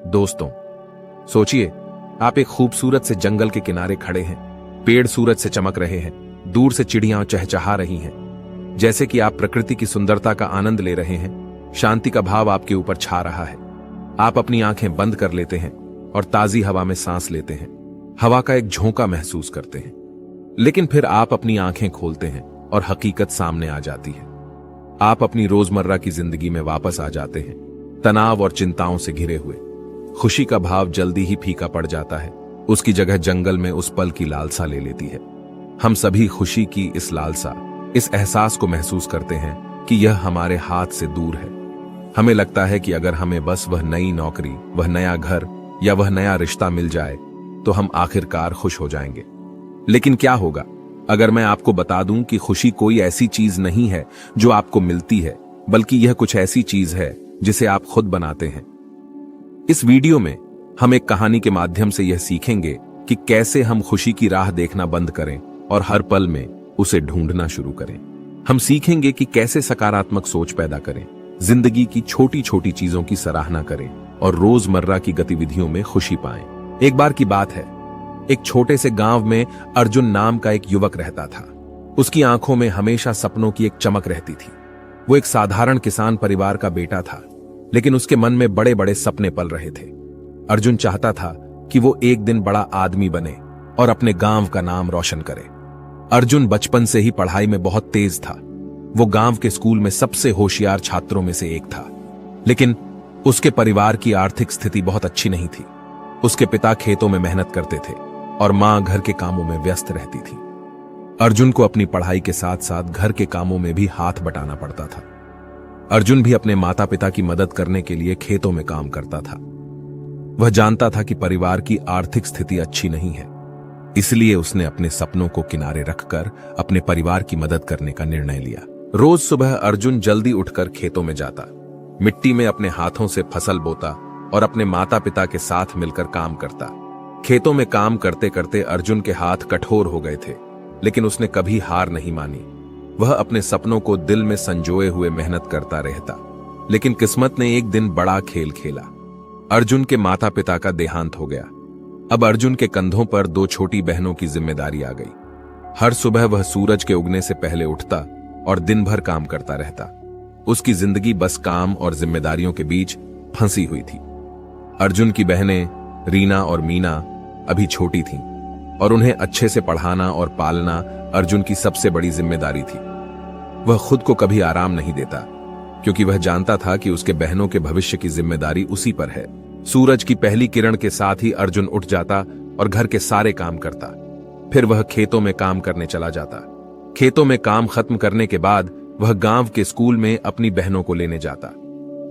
दोस्तों, सोचिए, आप एक खूबसूरत से जंगल के किनारे खड़े हैं। पेड़ सूरज से चमक रहे हैं, दूर से चिड़ियां चहचहा रही हैं। जैसे कि आप प्रकृति की सुंदरता का आनंद ले रहे हैं। शांति का भाव आपके ऊपर छा रहा है। आप अपनी आंखें बंद कर लेते हैं और ताजी हवा में सांस लेते हैं। हवा का एक झोंका महसूस करते हैं। लेकिन फिर आप अपनी आंखें खोलते हैं और हकीकत सामने आ जाती है। आप अपनी रोजमर्रा की जिंदगी में वापस आ जाते हैं, तनाव और चिंताओं से घिरे हुए। खुशी का भाव जल्दी ही फीका पड़ जाता है। उसकी जगह जंगल में उस पल की लालसा ले लेती है। हम सभी खुशी की इस लालसा, इस एहसास को महसूस करते हैं कि यह हमारे हाथ से दूर है। हमें लगता है कि अगर हमें बस वह नई नौकरी, वह नया घर या वह नया रिश्ता मिल जाए तो हम आखिरकार खुश हो जाएंगे। लेकिन क्या होगा अगर मैं आपको बता दूं कि खुशी कोई ऐसी चीज नहीं है जो आपको मिलती है, बल्कि यह कुछ ऐसी चीज है जिसे आप खुद बनाते हैं। इस वीडियो में हम एक कहानी के माध्यम से यह सीखेंगे कि कैसे हम खुशी की राह देखना बंद करें और हर पल में उसे ढूंढना शुरू करें। हम सीखेंगे कि कैसे सकारात्मक सोच पैदा करें, जिंदगी की छोटी छोटी चीजों की सराहना करें और रोजमर्रा की गतिविधियों में खुशी पाएं। एक बार की बात है, एक छोटे से गांव में अर्जुन नाम का एक युवक रहता था। उसकी आंखों में हमेशा सपनों की एक चमक रहती थी। वो एक साधारण किसान परिवार का बेटा था, लेकिन उसके मन में बड़े बड़े सपने पल रहे थे। अर्जुन चाहता था कि वो एक दिन बड़ा आदमी बने और अपने गांव का नाम रोशन करे। अर्जुन बचपन से ही पढ़ाई में बहुत तेज था। वो गांव के स्कूल में सबसे होशियार छात्रों में से एक था। लेकिन उसके परिवार की आर्थिक स्थिति बहुत अच्छी नहीं थी। उसके पिता खेतों में मेहनत करते थे और मां घर के कामों में व्यस्त रहती थी। अर्जुन को अपनी पढ़ाई के साथ साथ घर के कामों में भी हाथ बटाना पड़ता था। अर्जुन भी अपने माता पिता की मदद करने के लिए खेतों में काम करता था। वह जानता था कि परिवार की आर्थिक स्थिति अच्छी नहीं है, इसलिए उसने अपने सपनों को किनारे रखकर अपने परिवार की मदद करने का निर्णय लिया। रोज सुबह अर्जुन जल्दी उठकर खेतों में जाता, मिट्टी में अपने हाथों से फसल बोता और अपने माता पिता के साथ मिलकर काम करता। खेतों में काम करते करते अर्जुन के हाथ कठोर हो गए थे, लेकिन उसने कभी हार नहीं मानी। वह अपने सपनों को दिल में संजोए हुए मेहनत करता रहता। लेकिन किस्मत ने एक दिन बड़ा खेल खेला। अर्जुन के माता पिता का देहांत हो गया। अब अर्जुन के कंधों पर दो छोटी बहनों की जिम्मेदारी आ गई। हर सुबह वह सूरज के उगने से पहले उठता और दिन भर काम करता रहता। उसकी जिंदगी बस काम और जिम्मेदारियों के बीच फंसी हुई थी। अर्जुन की बहनें रीना और मीना अभी छोटी थीं और उन्हें अच्छे से पढ़ाना और पालना अर्जुन की सबसे बड़ी जिम्मेदारी थी। वह खुद को कभी आराम नहीं देता, क्योंकि वह जानता था कि उसके बहनों के भविष्य की जिम्मेदारी उसी पर है। सूरज की पहली किरण के साथ ही अर्जुन उठ जाता और घर के सारे काम करता। फिर वह खेतों में काम करने चला जाता। खेतों में काम खत्म करने के बाद वह गांव के स्कूल में अपनी बहनों को लेने जाता।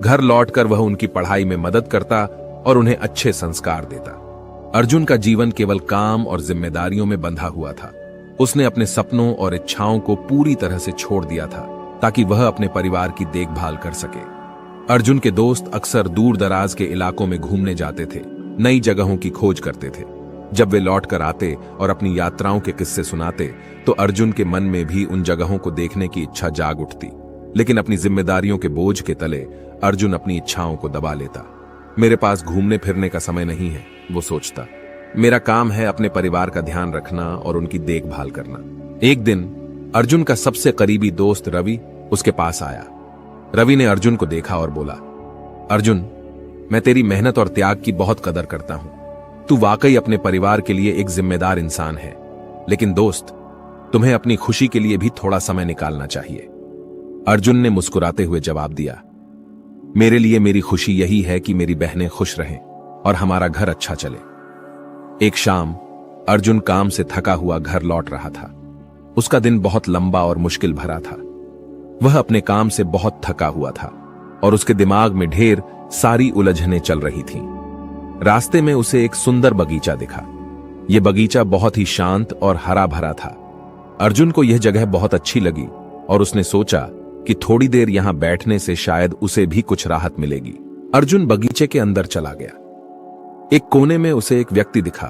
घर लौटकर वह उनकी पढ़ाई में मदद करता और उन्हें अच्छे संस्कार देता। अर्जुन का जीवन केवल काम और जिम्मेदारियों में बंधा हुआ था। उसने अपने सपनों और इच्छाओं को पूरी तरह से छोड़ दिया था, ताकि वह अपने परिवार की देखभाल कर सके। अर्जुन के दोस्त अक्सर दूर दराज के इलाकों में घूमने जाते थे, नई जगहों की खोज करते थे। जब वे लौट कर आते और अपनी यात्राओं के किस्से सुनाते, तो अर्जुन के मन में भी उन जगहों को देखने की इच्छा जाग उठती। लेकिन अपनी जिम्मेदारियों के बोझ के तले अर्जुन अपनी इच्छाओं को दबा लेता। मेरे पास घूमने फिरने का समय नहीं है, वो सोचता। मेरा काम है अपने परिवार का ध्यान रखना और उनकी देखभाल करना। एक दिन अर्जुन का सबसे करीबी दोस्त रवि उसके पास आया। रवि ने अर्जुन को देखा और बोला, अर्जुन, मैं तेरी मेहनत और त्याग की बहुत कदर करता हूं। तू वाकई अपने परिवार के लिए एक जिम्मेदार इंसान है। लेकिन दोस्त, तुम्हें अपनी खुशी के लिए भी थोड़ा समय निकालना चाहिए। अर्जुन ने मुस्कुराते हुए जवाब दिया, मेरे लिए मेरी खुशी यही है कि मेरी बहनें खुश रहें और हमारा घर अच्छा चले। एक शाम अर्जुन काम से थका हुआ घर लौट रहा था। उसका दिन बहुत लंबा और मुश्किल भरा था। वह अपने काम से बहुत थका हुआ था और उसके दिमाग में ढेर सारी उलझनें चल रही थीं। रास्ते में उसे एक सुंदर बगीचा दिखा। यह बगीचा बहुत ही शांत और हरा भरा था। अर्जुन को यह जगह बहुत अच्छी लगी और उसने सोचा कि थोड़ी देर यहां बैठने से शायद उसे भी कुछ राहत मिलेगी। अर्जुन बगीचे के अंदर चला गया। एक कोने में उसे एक व्यक्ति दिखा,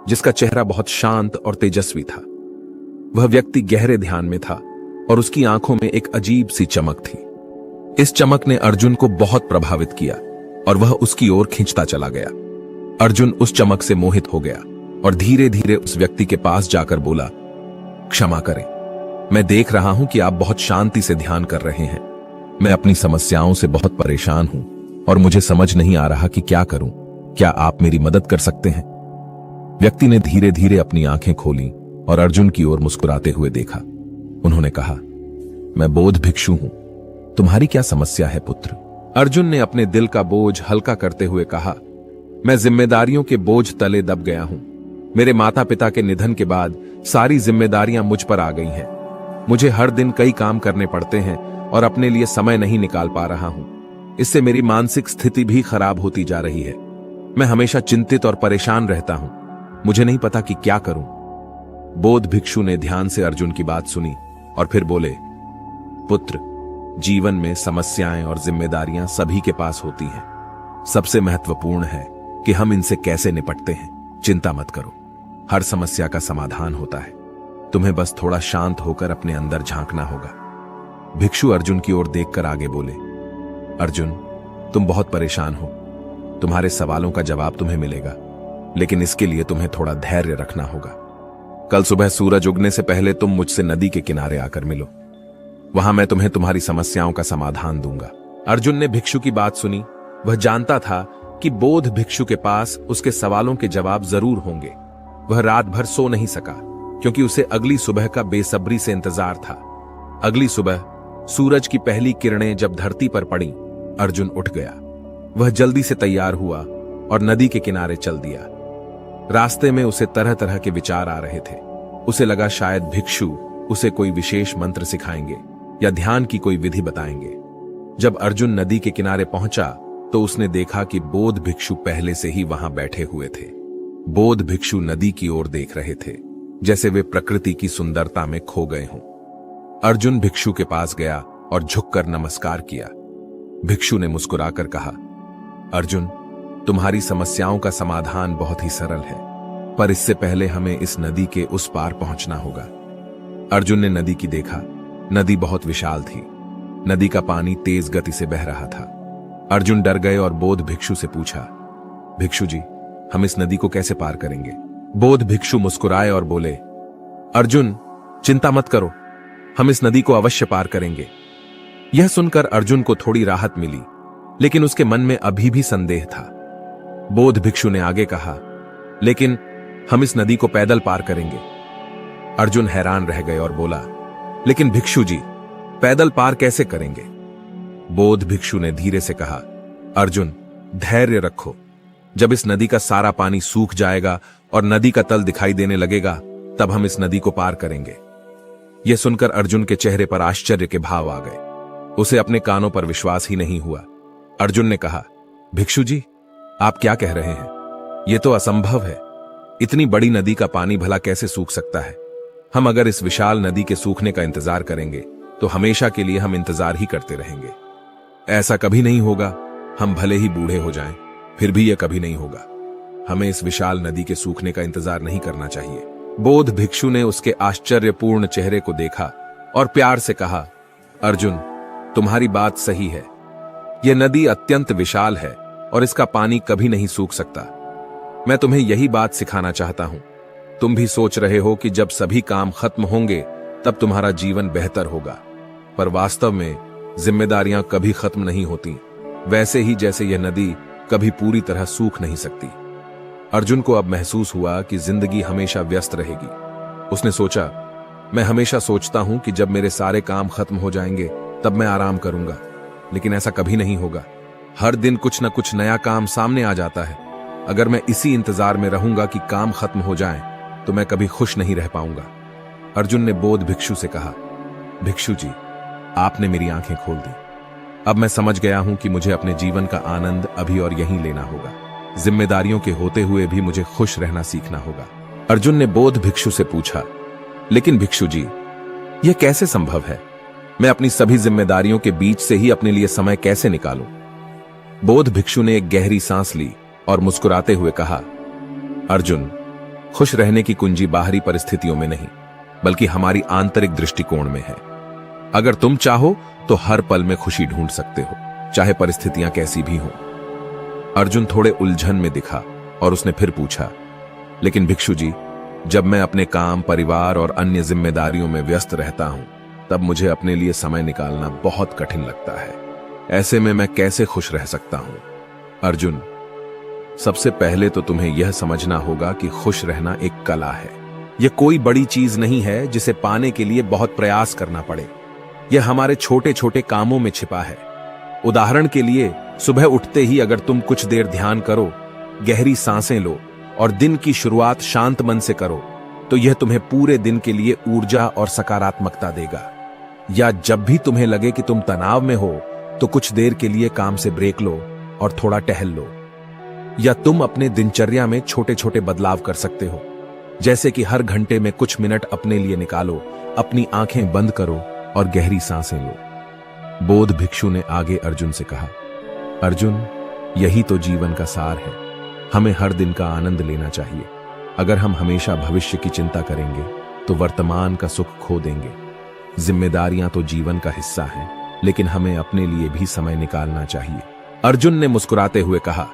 जिसका चेहरा बहुत शांत और तेजस्वी था। वह व्यक्ति गहरे ध्यान में था और उसकी आंखों में एक अजीब सी चमक थी। इस चमक ने अर्जुन को बहुत प्रभावित किया। और वह उसकी ओर खींचता चला गया। अर्जुन उस चमक से मोहित हो गया और धीरे धीरे उस व्यक्ति के पास जाकर बोला, क्षमा करें, मैं देख रहा हूं कि आप बहुत शांति से ध्यान कर रहे हैं। मैं अपनी समस्याओं से बहुत परेशान हूं और मुझे समझ नहीं आ रहा कि क्या करूं। क्या आप मेरी मदद कर सकते हैं? व्यक्ति ने धीरे धीरे अपनी आंखें खोली और अर्जुन की ओर मुस्कुराते हुए देखा। उन्होंने कहा, मैं बोध भिक्षु हूं, तुम्हारी क्या समस्या है पुत्र? अर्जुन ने अपने दिल का बोझ हल्का करते हुए कहा, मैं जिम्मेदारियों के बोझ तले दब गया हूं। मेरे माता पिता के निधन के बाद सारी जिम्मेदारियां मुझ पर आ गई हैं। मुझे हर दिन कई काम करने पड़ते हैं और अपने लिए समय नहीं निकाल पा रहा हूं। इससे मेरी मानसिक स्थिति भी खराब होती जा रही है। मैं हमेशा चिंतित और परेशान रहता हूं। मुझे नहीं पता कि क्या करूं। बोध भिक्षु ने ध्यान से अर्जुन की बात सुनी और फिर बोले, पुत्र, जीवन में समस्याएं और जिम्मेदारियां सभी के पास होती हैं। सबसे महत्वपूर्ण है कि हम इनसे कैसे निपटते हैं। चिंता मत करो, हर समस्या का समाधान होता है। तुम्हें बस थोड़ा शांत होकर अपने अंदर झांकना होगा। भिक्षु अर्जुन की ओर देखकर आगे बोले, अर्जुन, तुम बहुत परेशान हो। तुम्हारे सवालों का जवाब तुम्हें मिलेगा, लेकिन इसके लिए तुम्हें थोड़ा धैर्य रखना होगा। कल सुबह सूरज उगने से पहले तुम मुझसे नदी के किनारे आकर मिलो। वहां मैं तुम्हें तुम्हारी समस्याओं का समाधान दूंगा। अर्जुन ने भिक्षु की बात सुनी। वह जानता था कि बोध भिक्षु के पास उसके सवालों के जवाब जरूर होंगे। वह रात भर सो नहीं सका क्योंकि उसे अगली सुबह का बेसब्री से इंतजार था। अगली सुबह सूरज की पहली किरणें जब धरती पर पड़ी, अर्जुन उठ गया। वह जल्दी से तैयार हुआ और नदी के किनारे चल दिया। रास्ते में उसे तरह तरह के विचार आ रहे थे। उसे लगा शायद भिक्षु उसे कोई विशेष मंत्र सिखाएंगे या ध्यान की कोई विधि बताएंगे। जब अर्जुन नदी के किनारे पहुंचा तो उसने देखा कि बोध भिक्षु पहले से ही वहां बैठे हुए थे। बोध भिक्षु नदी की ओर देख रहे थे, जैसे वे प्रकृति की सुंदरता में खो गए हों। अर्जुन भिक्षु के पास गया और झुककर नमस्कार किया। भिक्षु ने मुस्कुराकर कहा, अर्जुन, तुम्हारी समस्याओं का समाधान बहुत ही सरल है, पर इससे पहले हमें इस नदी के उस पार पहुंचना होगा। अर्जुन ने नदी की देखा। नदी बहुत विशाल थी। नदी का पानी तेज गति से बह रहा था। अर्जुन डर गए और बोध भिक्षु से पूछा, भिक्षु जी, हम इस नदी को कैसे पार करेंगे? बोध भिक्षु मुस्कुराए और बोले, अर्जुन, चिंता मत करो, हम इस नदी को अवश्य पार करेंगे। यह सुनकर अर्जुन को थोड़ी राहत मिली, लेकिन उसके मन में अभी भी संदेह था। बोध भिक्षु ने आगे कहा, लेकिन हम इस नदी को पैदल पार करेंगे। अर्जुन हैरान रह गए और बोला, लेकिन भिक्षु जी, पैदल पार कैसे करेंगे? बोध भिक्षु ने धीरे से कहा, अर्जुन, धैर्य रखो। जब इस नदी का सारा पानी सूख जाएगा और नदी का तल दिखाई देने लगेगा, तब हम इस नदी को पार करेंगे। यह सुनकर अर्जुन के चेहरे पर आश्चर्य के भाव आ गए। उसे अपने कानों पर विश्वास ही नहीं हुआ। अर्जुन ने कहा, भिक्षु जी, आप क्या कह रहे हैं? यह तो असंभव है। इतनी बड़ी नदी का पानी भला कैसे सूख सकता है? हम अगर इस विशाल नदी के सूखने का इंतजार करेंगे तो हमेशा के लिए हम इंतजार ही करते रहेंगे। ऐसा कभी नहीं होगा। हम भले ही बूढ़े हो जाएं, फिर भी यह कभी नहीं होगा। हमें इस विशाल नदी के सूखने का इंतजार नहीं करना चाहिए। बोध भिक्षु ने उसके आश्चर्यपूर्ण चेहरे को देखा और प्यार से कहा, अर्जुन, तुम्हारी बात सही है। यह नदी अत्यंत विशाल है और इसका पानी कभी नहीं सूख सकता। मैं तुम्हें यही बात सिखाना चाहता हूं। तुम भी सोच रहे हो कि जब सभी काम खत्म होंगे तब तुम्हारा जीवन बेहतर होगा, पर वास्तव में जिम्मेदारियां कभी खत्म नहीं होती, वैसे ही जैसे यह नदी कभी पूरी तरह सूख नहीं सकती। अर्जुन को अब महसूस हुआ कि जिंदगी हमेशा व्यस्त रहेगी। उसने सोचा, मैं हमेशा सोचता हूं कि जब मेरे सारे काम खत्म हो जाएंगे तब मैं आराम करूंगा, लेकिन ऐसा कभी नहीं होगा। हर दिन कुछ न कुछ नया काम सामने आ जाता है। अगर मैं इसी इंतजार में रहूंगा कि काम खत्म हो जाएं, तो मैं कभी खुश नहीं रह पाऊंगा। अर्जुन ने बोध भिक्षु से कहा, भिक्षु जी, आपने मेरी आंखें खोल दी। अब मैं समझ गया हूं कि मुझे अपने जीवन का आनंद अभी और यहीं लेना होगा। जिम्मेदारियों के होते हुए भी मुझे खुश रहना सीखना होगा। अर्जुन ने बोध भिक्षु से पूछा, लेकिन भिक्षु जी, यह कैसे संभव है? मैं अपनी सभी जिम्मेदारियों के बीच से ही अपने लिए समय कैसे निकालूं? बोध भिक्षु ने एक गहरी सांस ली और मुस्कुराते हुए कहा, अर्जुन, खुश रहने की कुंजी बाहरी परिस्थितियों में नहीं, बल्कि हमारी आंतरिक दृष्टिकोण में है। अगर तुम चाहो तो हर पल में खुशी ढूंढ सकते हो, चाहे परिस्थितियां कैसी भी हों। अर्जुन थोड़े उलझन में दिखा और उसने फिर पूछा, लेकिन भिक्षु जी, जब मैं अपने काम, परिवार और अन्य जिम्मेदारियों में व्यस्त रहता हूं, तब मुझे अपने लिए समय निकालना बहुत कठिन लगता है। ऐसे में मैं कैसे खुश रह सकता हूं? अर्जुन, सबसे पहले तो तुम्हें यह समझना होगा कि खुश रहना एक कला है। यह कोई बड़ी चीज नहीं है जिसे पाने के लिए बहुत प्रयास करना पड़े। यह हमारे छोटे छोटे कामों में छिपा है। उदाहरण के लिए, सुबह उठते ही अगर तुम कुछ देर ध्यान करो, गहरी सांसें लो और दिन की शुरुआत शांत मन से करो, तो यह तुम्हें पूरे दिन के लिए ऊर्जा और सकारात्मकता देगा। या जब भी तुम्हें लगे कि तुम तनाव में हो, तो कुछ देर के लिए काम से ब्रेक लो और थोड़ा टहल लो। या तुम अपने दिनचर्या में छोटे छोटे बदलाव कर सकते हो, जैसे कि हर घंटे में कुछ मिनट अपने लिए निकालो, अपनी आंखें बंद करो और गहरी सांसें लो। बोध भिक्षु ने आगे अर्जुन से कहा, अर्जुन, यही तो जीवन का सार है। हमें हर दिन का आनंद लेना चाहिए। अगर हम हमेशा भविष्य की चिंता करेंगे तो वर्तमान का सुख खो देंगे। जिम्मेदारियां तो जीवन का हिस्सा हैं, लेकिन हमें अपने लिए भी समय निकालना चाहिए। अर्जुन ने मुस्कुराते हुए कहा,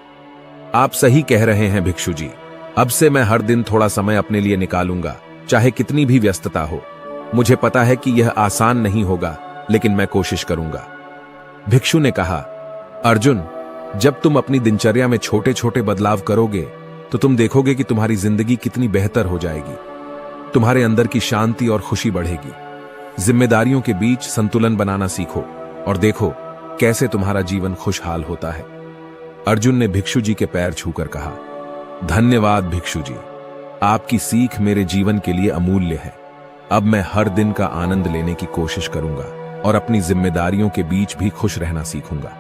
आप सही कह रहे हैं भिक्षु जी। अब से मैं हर दिन थोड़ा समय अपने लिए निकालूंगा, चाहे कितनी भी व्यस्तता हो। मुझे पता है कि यह आसान नहीं होगा, लेकिन मैं कोशिश करूंगा। भिक्षु ने कहा, अर्जुन, जब तुम अपनी दिनचर्या में छोटे छोटे बदलाव करोगे, तो तुम देखोगे कि तुम्हारी जिंदगी कितनी बेहतर हो जाएगी। तुम्हारे अंदर की शांति और खुशी बढ़ेगी। जिम्मेदारियों के बीच संतुलन बनाना सीखो और देखो कैसे तुम्हारा जीवन खुशहाल होता है। अर्जुन ने भिक्षु जी के पैर छूकर कहा, धन्यवाद भिक्षु जी, आपकी सीख मेरे जीवन के लिए अमूल्य है। अब मैं हर दिन का आनंद लेने की कोशिश करूंगा और अपनी जिम्मेदारियों के बीच भी खुश रहना सीखूंगा।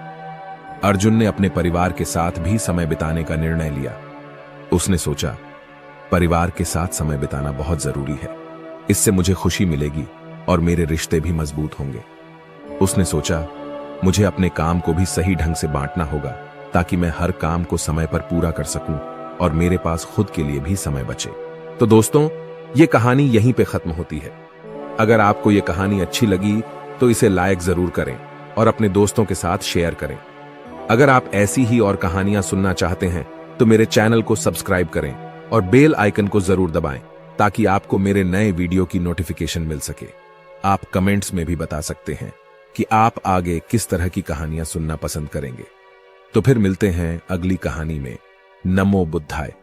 अर्जुन ने अपने परिवार के साथ भी समय बिताने का निर्णय लिया। उसने सोचा, परिवार के साथ समय बिताना बहुत जरूरी है। इससे मुझे खुशी मिलेगी और मेरे रिश्ते भी मजबूत होंगे। उसने सोचा, मुझे अपने काम को भी सही ढंग से बांटना होगा, ताकि मैं हर काम को समय पर पूरा कर सकूं और मेरे पास खुद के लिए भी समय बचे। तो दोस्तों, ये कहानी यहीं पे खत्म होती है। अगर आपको ये कहानी अच्छी लगी तो इसे लाइक जरूर करें और अपने दोस्तों के साथ शेयर करें। अगर आप ऐसी ही और कहानियां सुनना चाहते हैं तो मेरे चैनल को सब्सक्राइब करें और बेल आइकन को जरूर दबाएं, ताकि आपको मेरे नए वीडियो की नोटिफिकेशन मिल सके। आप कमेंट्स में भी बता सकते हैं कि आप आगे किस तरह की कहानियां सुनना पसंद करेंगे। तो फिर मिलते हैं अगली कहानी में। नमो बुद्धाय।